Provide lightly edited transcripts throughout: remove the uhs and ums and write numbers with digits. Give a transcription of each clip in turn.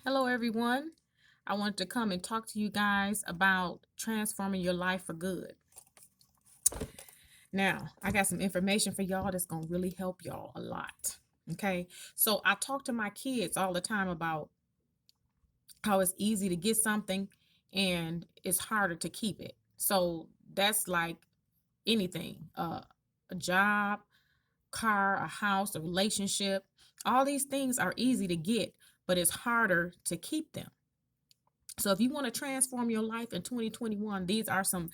Hello, everyone. I wanted to come and talk to you guys about transforming your life for good. Now, I got some information for y'all that's going to really help y'all a lot. Okay. So, I talk to my kids all the time about how it's easy to get something and it's harder to keep it. So, that's like anything a job, car, a house, a relationship. All these things are easy to get, but it's harder to keep them. So if you want to transform your life in 2021, these are some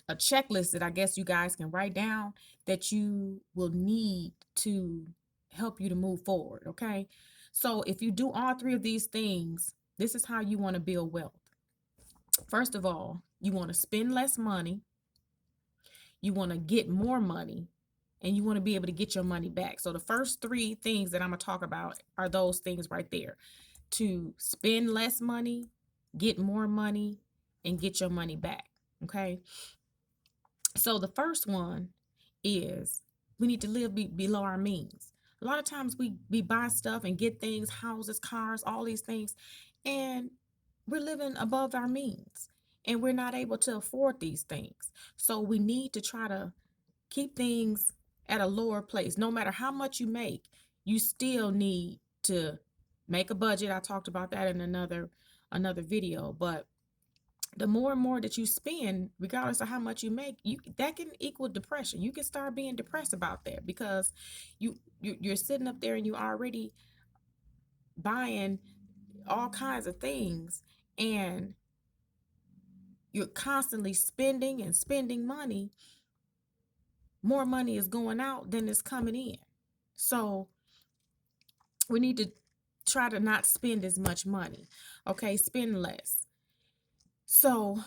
a checklist that I guess you guys can write down that you will need to help you to move forward, okay? So if you do all three of these things, this is how you want to build wealth. First of all, you want to spend less money, you want to get more money, and you want to be able to get your money back. So the first three things that I'm going to talk about are those things right there. To spend less money, get more money, and get your money back. Okay. So the first one is we need to live below our means. A lot of times we buy stuff and get things, houses, cars, all these things, and we're living above our means and we're not able to afford these things. So we need to try to keep things at a lower place. No matter how much you make, you still need to make a budget. I talked about that in another video, but the more and more that you spend, regardless of how much you make, you that can equal depression. You can start being depressed about that because you're sitting up there and you already buying all kinds of things and you're constantly spending and spending money. More money is going out than is coming in. So we need to try to not spend as much money. Okay, spend less. So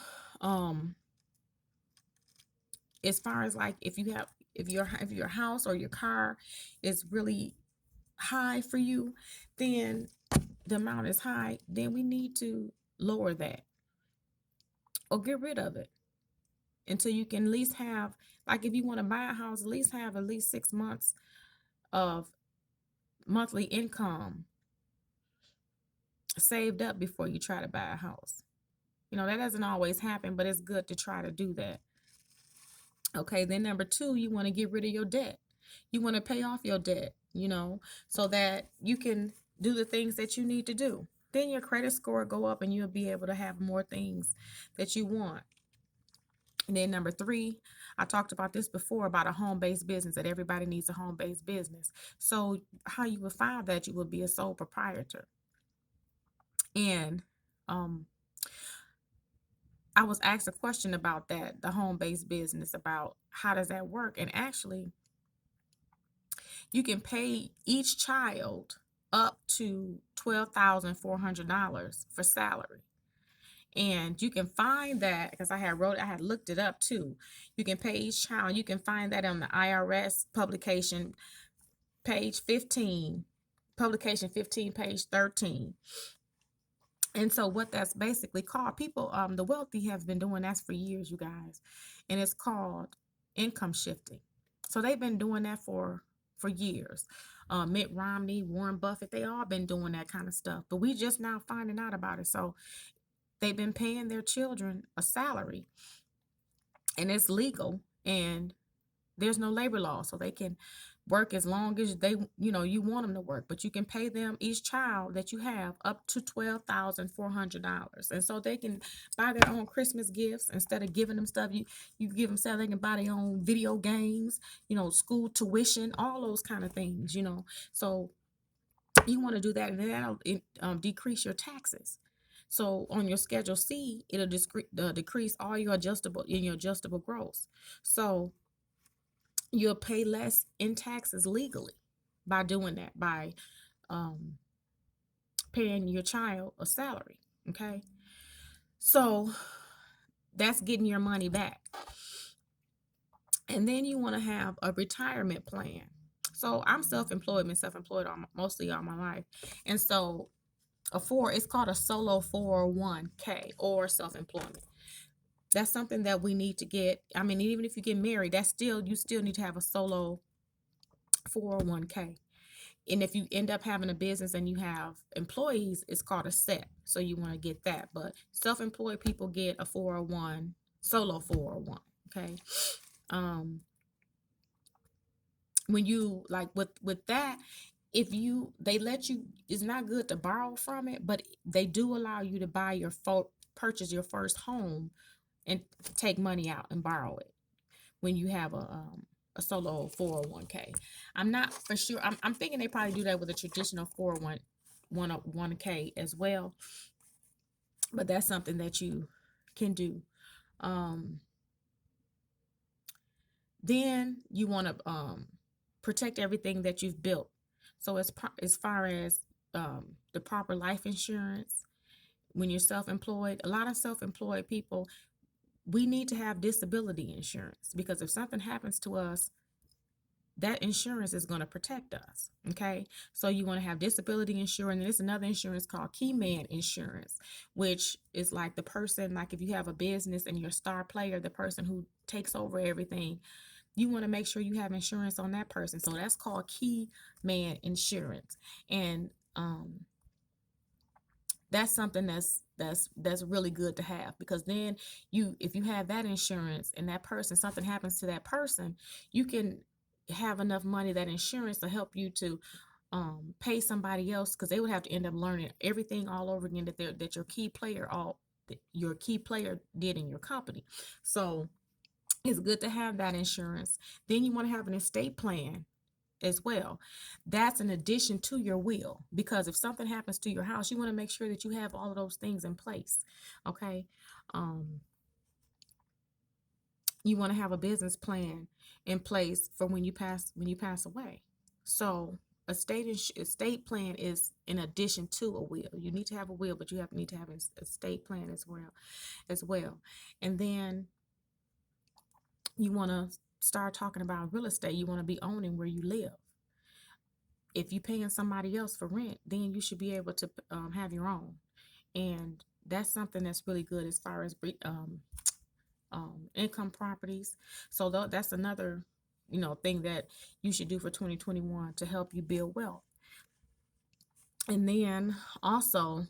as far as like if your house or your car is really high for you, then the amount is high, then we need to lower that or get rid of it until you can at least have, like, if you want to buy a house, at least 6 months of monthly income saved up before you try to buy a house. That doesn't always happen, but it's good to try to do that. Okay, then number two, you want to get rid of your debt. You want to pay off your debt, so that you can do the things that you need to do. Then your credit score go up and you'll be able to have more things that you want. And then number three, I talked about this before about a home-based business, that everybody needs a home-based business. So how you would find that, you would be a sole proprietor. And I was asked a question about that, the home-based business, about how does that work? And actually, you can pay each child up to $12,400 for salary. And you can find that, because I had looked it up too. You can pay each child. You can find that on the IRS publication, page 15, publication 15, page 13. And so what that's basically called, people, the wealthy have been doing that for years, you guys. And it's called income shifting. So they've been doing that for years. Mitt Romney, Warren Buffett, they all been doing that kind of stuff. But we just now finding out about it. So they've been paying their children a salary, and it's legal, and there's no labor law, so they can work as long as you want them to work, but you can pay them, each child that you have, up to $12,400, and so they can buy their own Christmas gifts. Instead of giving them stuff, you give them stuff, they can buy their own video games, school tuition, all those kind of things. So you want to do that, and then that'll decrease your taxes. So on your Schedule C, it'll decrease all your adjustable gross. So you'll pay less in taxes legally by doing that, by paying your child a salary. Okay. So that's getting your money back. And then you want to have a retirement plan. So I'm been self-employed mostly all my life. And so it's called a solo 401k or self-employment. That's something that we need to get. I mean, even if you get married, you still need to have a solo 401k. And if you end up having a business and you have employees, it's called a set. So you want to get that. But self-employed people get a 401, solo 401. Okay. Um, when you like with that, if you they let you, it's not good to borrow from it, but they do allow you to buy your purchase your first home and take money out and borrow it when you have a solo 401k. I'm not for sure. I'm thinking they probably do that with a traditional 401k as well, but that's something that you can do. Um, then you want to protect everything that you've built. So as far as the proper life insurance, when you're self-employed, a lot of self-employed people, we need to have disability insurance because if something happens to us, that insurance is going to protect us. Okay. So you want to have disability insurance. And there's another insurance called key man insurance, which is like the person, like if you have a business and you're a star player, the person who takes over everything, you want to make sure you have insurance on that person. So that's called key man insurance. And that's something that's really good to have, because then if you have that insurance and that person, something happens to that person, you can have enough money, that insurance, to help you to pay somebody else, because they would have to end up learning everything all over again that your key player did in your company. So it's good to have that insurance. Then you want to have an estate plan as well. That's an addition to your will, because if something happens to your house, you want to make sure that you have all of those things in place. Okay. Um, you want to have a business plan in place for when you pass away. So estate plan is in addition to a will. You need to have a will, but need to have an estate plan as well. And then you want to start talking about real estate. You want to be owning where you live. If you're paying somebody else for rent, then you should be able to have your own. And that's something that's really good as far as income properties. So that's another, thing that you should do for 2021 to help you build wealth. And then also,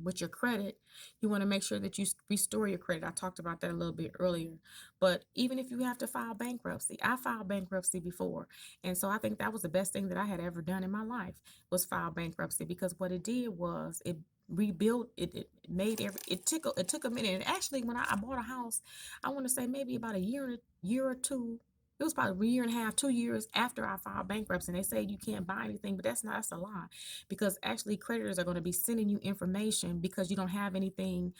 with your credit, you want to make sure that you restore your credit. I talked about that a little bit earlier. But even if you have to file bankruptcy, I filed bankruptcy before. And so I think that was the best thing that I had ever done in my life, was file bankruptcy, because what it did was it rebuilt it made it took a minute. And actually, when I bought a house, I want to say maybe about a year or two, it was probably a year and a half, 2 years after I filed bankruptcy. And they say you can't buy anything, but that's a lie, because actually creditors are going to be sending you information because you don't have anything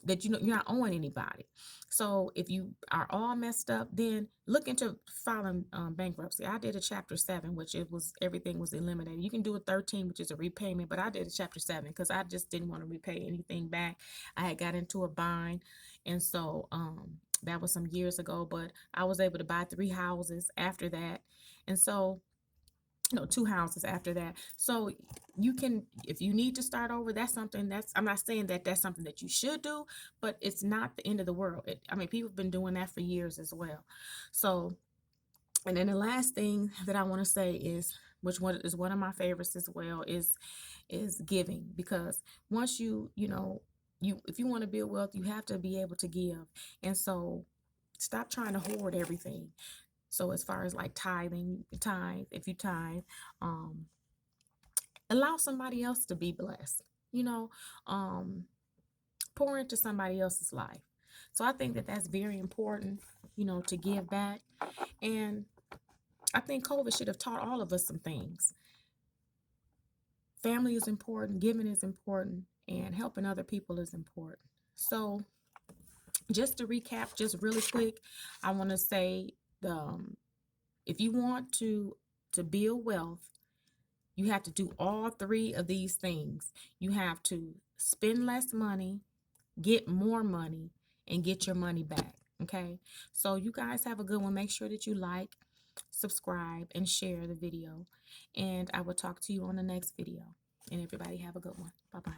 that you're not owing anybody. So if you are all messed up, then look into filing bankruptcy. I did a chapter 7, which everything was eliminated. You can do a 13, which is a repayment, but I did a chapter 7 because I just didn't want to repay anything back. I had got into a bind, and so that was some years ago, but I was able to buy 3 houses after that. And so, 2 houses after that. So you can, if you need to start over, I'm not saying that that's something that you should do, but it's not the end of the world. People have been doing that for years as well. So, and then the last thing that I want to say is, which one is one of my favorites as well, is giving. Because once if you want to build wealth, you have to be able to give. And so stop trying to hoard everything. So as far as like if you tithe, um, allow somebody else to be blessed, you know, um, pour into somebody else's life. So I think that that's very important, to give back. And I think COVID should have taught all of us some things. Family is important, giving is important, and helping other people is important. So just to recap, just really quick, I want to say, if you want to build wealth, you have to do all 3 of these things. You have to spend less money, get more money, and get your money back. Okay. So you guys have a good one. Make sure that you like, subscribe, and share the video. And I will talk to you on the next video. And everybody have a good one. Bye-bye.